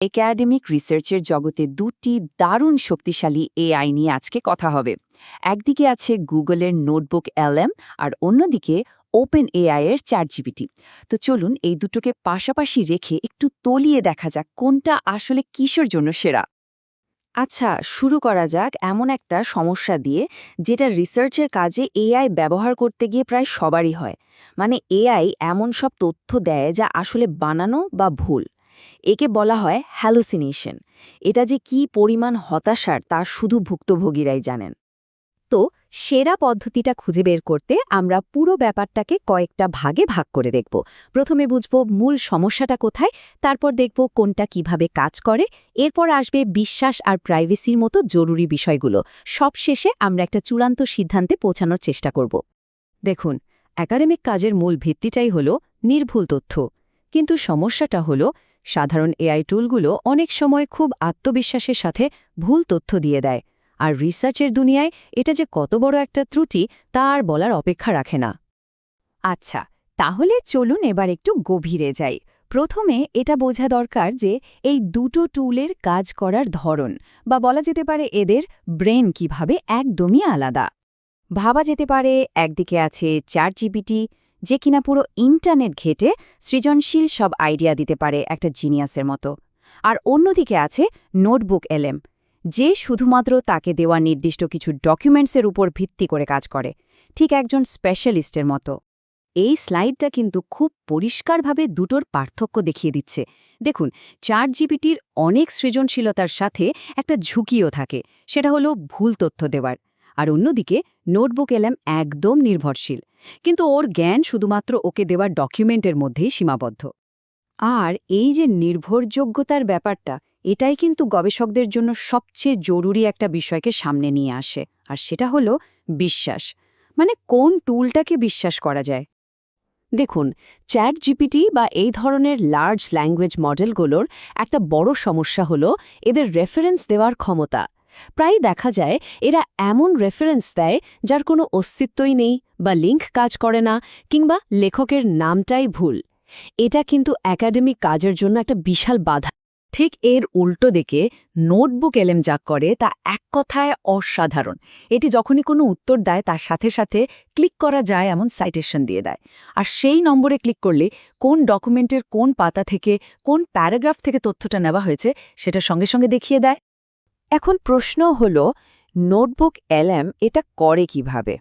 Academic রিসার্চের জগতে দুটি দারুণ শক্তিশালী এআই নিয়ে আজকে কথা হবে। একদিকে আছে গুগলের নোটবুক এলএম আর অন্যদিকে ওপেন এআই এর চ্যাটজিপিটি। তো চলুন এই দুটোকে পাশাপাশি রেখে একটু তলিয়ে দেখা যাক কোনটা আসলে কিসের জন্য সেরা। আচ্ছা, শুরু করা যাক এমন একটা সমস্যা দিয়ে যেটা রিসার্চের কাজে এআই ব্যবহার করতে গিয়ে প্রায় সবারই হয়। মানে এআই এমন সব তথ্য দেয় যা আসলে বানানো বা ভুল। একে বলা হয় হ্যালুসিনেশন। এটা যে কি পরিমাণ হতাশার তা শুধু ভুক্তভোগীরাই জানেন। তো সেরা পদ্ধতিটা খুঁজে বের করতে আমরা পুরো ব্যাপারটাকে কয়েকটা ভাগে ভাগ করে দেখব। প্রথমে বুঝব মূল সমস্যাটা কোথায়, তারপর দেখব কোনটা কিভাবে কাজ করে, এরপর আসবে বিশ্বাস আর প্রাইভেসির মতো জরুরি বিষয়গুলো। সবশেষে আমরা একটা চূড়ান্ত সিদ্ধান্তে পৌঁছানোর চেষ্টা করব। দেখুন, একাডেমিক কাজের মূল ভিত্তিটাই হল নির্ভুল তথ্য। কিন্তু সমস্যাটা হল সাধারণ এআই টুলগুলো অনেক সময় খুব আত্মবিশ্বাসের সাথে ভুল তথ্য দিয়ে দেয়। আর রিসার্চের দুনিয়ায় এটা যে কত বড় একটা ত্রুটি তা আর বলার অপেক্ষা রাখে না। আচ্ছা, তাহলে চলুন এবার একটু গভীরে যাই। প্রথমে এটা বোঝা দরকার যে এই দুটো টুলের কাজ করার ধরন, বা বলা যেতে পারে এদের ব্রেন কিভাবে একদমই আলাদা। ভাবা যেতে পারে একদিকে আছে চ্যাটজিপিটি, যে কিনা পুরো ইন্টারনেট ঘেঁটে সৃজনশীল সব আইডিয়া দিতে পারে একটা জিনিয়াসের মতো। আর অন্যদিকে আছে নোটবুক এলএম, যে শুধুমাত্র তাকে দেওয়া নির্দিষ্ট কিছু ডকুমেন্টসের উপর ভিত্তি করে কাজ করে, ঠিক একজন স্পেশালিস্টের মতো। এই স্লাইডটা কিন্তু খুব পরিষ্কারভাবে দুটোর পার্থক্য দেখিয়ে দিচ্ছে। দেখুন, চ্যাটজিপিটির অনেক সৃজনশীলতার সাথে একটা ঝুঁকিও থাকে, সেটা হলো ভুল তথ্য দেওয়ার। আর অন্যদিকে নোটবুক এলএম একদম নির্ভরশীল, কিন্তু ওর জ্ঞান শুধুমাত্র ওকে দেওয়া ডকুমেন্টের মধ্যেই সীমাবদ্ধ। আর এই যে নির্ভরযোগ্যতার ব্যাপারটা, এটাই কিন্তু গবেষকদের জন্য সবচেয়ে জরুরি একটা বিষয়কে সামনে নিয়ে আসে। আর সেটা হলো বিশ্বাস। মানে কোন টুলটাকে বিশ্বাস করা যায়। দেখুন, চ্যাটজিপিটি বা এই ধরনের লার্জ ল্যাঙ্গুয়েজ মডেলগুলোর একটা বড় সমস্যা হলো এদের রেফারেন্স দেওয়ার ক্ষমতা। প্রায় দেখা যায় এরা এমন রেফারেন্স দেয় যার কোনো অস্তিত্বই নেই, বা লিঙ্ক কাজ করে না, কিংবা লেখকের নামটাই ভুল। এটা কিন্তু একাডেমিক কাজের জন্য একটা বিশাল বাধা। ঠিক এর উল্টো দিকে নোটবুক এলএম যা করে তা এক কথায় অসাধারণ। এটি যখনই কোনো উত্তর দেয় তার সাথে সাথে ক্লিক করা যায় এমন সাইটেশন দিয়ে দেয়। আর সেই নম্বরে ক্লিক করলে কোন ডকুমেন্টের কোন পাতা থেকে, কোন প্যারাগ্রাফ থেকে তথ্যটা নেওয়া হয়েছে সেটা সঙ্গে সঙ্গে দেখিয়ে দেয়। এখন প্রশ্ন হল, নোটবুক এলএম এটা করে কিভাবে?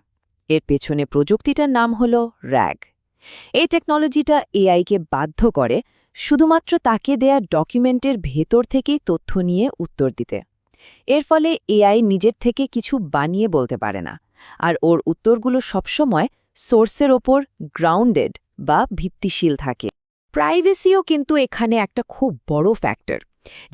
এর পেছনে প্রযুক্তিটার নাম হল র্যাগ। এই টেকনোলজিটা এআইকে বাধ্য করে শুধুমাত্র তাকে দেয়া ডকুমেন্টের ভেতর থেকেই তথ্য নিয়ে উত্তর দিতে। এর ফলে এআই নিজের থেকে কিছু বানিয়ে বলতে পারে না, আর ওর উত্তরগুলো সবসময় সোর্সের ওপর গ্রাউন্ডেড বা ভিত্তিশীল থাকে। প্রাইভেসিও কিন্তু এখানে একটা খুব বড় ফ্যাক্টর।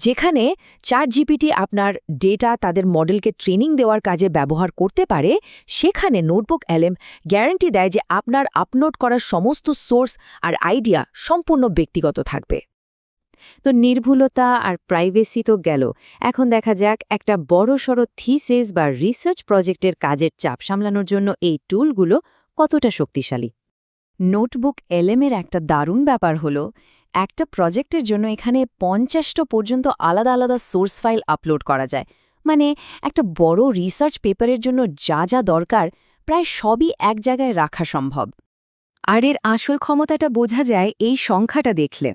যেখানে চ্যাটজিপিটি আপনার ডেটা তাদের মডেলকে ট্রেনিং দেওয়ার কাজে ব্যবহার করতে পারে, সেখানে নোটবুক এলএম গ্যারান্টি দেয় যে আপনার আপলোড করার সমস্ত সোর্স আর আইডিয়া সম্পূর্ণ ব্যক্তিগত থাকবে। তো নির্ভুলতা আর প্রাইভেসি তো গেল, এখন দেখা যাক একটা বড়সড় থিসিস বা রিসার্চ প্রজেক্টের কাজের চাপ সামলানোর জন্য এই টুলগুলো কতটা শক্তিশালী। নোটবুক এলএমের একটা দারুণ ব্যাপার হলো, একটা প্রজেক্টের জন্য এখানে 50টা পর্যন্ত আলাদা আলাদা সোর্স ফাইল আপলোড করা যায়। মানে একটা বড় রিসার্চ পেপারের জন্য যা যা দরকার প্রায় সবই এক জায়গায় রাখা সম্ভব। আর এর আসল ক্ষমতাটা বোঝা যায় এই সংখ্যাটা দেখলে।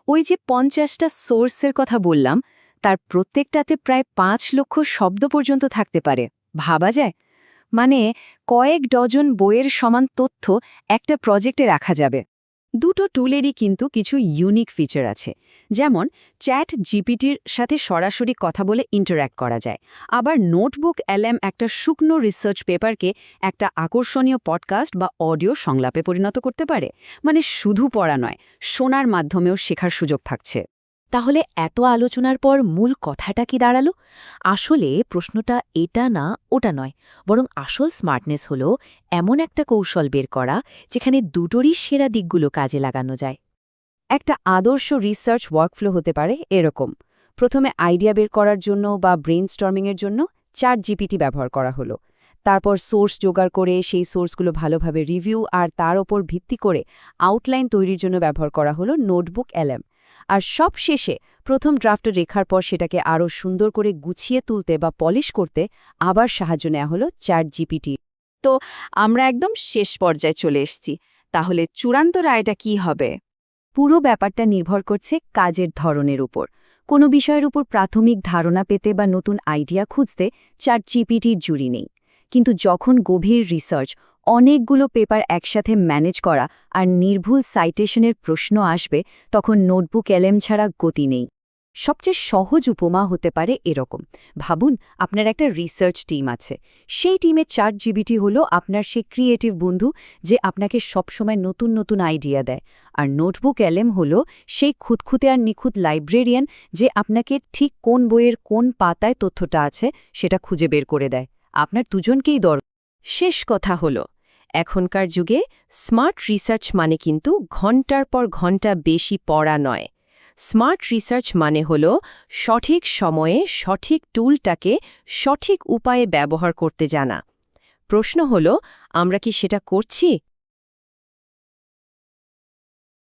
ওই যে 50টা সোর্সের কথা বললাম, তার প্রত্যেকটাতে প্রায় 5 লক্ষ শব্দ পর্যন্ত থাকতে পারে। ভাবা যায়? মানে কয়েক ডজন বইয়ের সমান তথ্য একটা প্রজেক্টে রাখা যাবে। দুটো টুলেরই কিন্তু কিছু ইউনিক ফিচার আছে। যেমন চ্যাট জিপিটির সাথে সরাসরি কথা বলে ইন্টারঅ্যাক্ট করা যায়। আবার নোটবুক এলএম একটা শুকনো রিসার্চ পেপারকে একটা আকর্ষণীয় পডকাস্ট বা অডিও সংলাপে পরিণত করতে পারে। মানে শুধু পড়া নয়, শোনার মাধ্যমেও শেখার সুযোগ থাকছে। তাহলে এত আলোচনার পর মূল কথাটা কি দাঁড়ালো? আসলে প্রশ্নটা এটা না ওটা নয়, বরং আসল স্মার্টনেস হলো এমন একটা কৌশল বের করা যেখানে দুটোরই সেরা দিকগুলো কাজে লাগানো যায়। একটা আদর্শ রিসার্চ ওয়ার্কফ্লো হতে পারে এরকম। প্রথমে আইডিয়া বের করার জন্য বা ব্রেইনস্টর্মিংয়ের জন্য চ্যাটজিপিটি ব্যবহার করা হলো। তারপর সোর্স জোগাড় করে সেই সোর্সগুলো ভালোভাবে রিভিউ আর তার ওপর ভিত্তি করে আউটলাইন তৈরির জন্য ব্যবহার করা হলো নোটবুক এলএম। আর সব শেষে প্রথম ড্রাফট রেখার পর সেটাকে আরও সুন্দর করে গুছিয়ে তুলতে বা পলিশ করতে আবার সাহায্য নেওয়া হলো চ্যাটজিপিটি। তো আমরা একদম শেষ পর্যায়ে চলে এসেছি। তাহলে চূড়ান্ত রায়টা কি হবে? পুরো ব্যাপারটা নির্ভর করছে কাজের ধরনের উপর। কোনো বিষয়ের উপর প্রাথমিক ধারণা পেতে বা নতুন আইডিয়া খুঁজতে চ্যাটজিপিটির জুড়ি নেই। কিন্তু যখন গভীর রিসার্চ, অনেকগুলো পেপার একসাথে ম্যানেজ করা আর নির্ভুল সাইটেশনের প্রশ্ন আসবে, তখন নোটবুক এলএম ছাড়া গতি নেই। সবচেয়ে সহজ উপমা হতে পারে এরকম। ভাবুন, আপনার একটা রিসার্চ টিম আছে। সেই টিমে চ্যাটজিপিটি হলো আপনার সেই ক্রিয়েটিভ বন্ধু যে আপনাকে সবসময় নতুন নতুন আইডিয়া দেয়। আর নোটবুক এলএম হলো সেই খুঁতখুঁতে আর নিখুঁত লাইব্রেরিয়ান যে আপনাকে ঠিক কোন বইয়ের কোন পাতায় তথ্যটা আছে সেটা খুঁজে বের করে দেয়। আপনার দুজনকেই দরকার। শেষ কথা হলো, এখনকার যুগে স্মার্ট রিসার্চ মানে কিন্তু ঘন্টার পর ঘন্টা বেশি পড়া নয়। স্মার্ট রিসার্চ মানে হল সঠিক সময়ে সঠিক টুলটাকে সঠিক উপায়ে ব্যবহার করতে জানা। প্রশ্ন হল, আমরা কি সেটা করছি?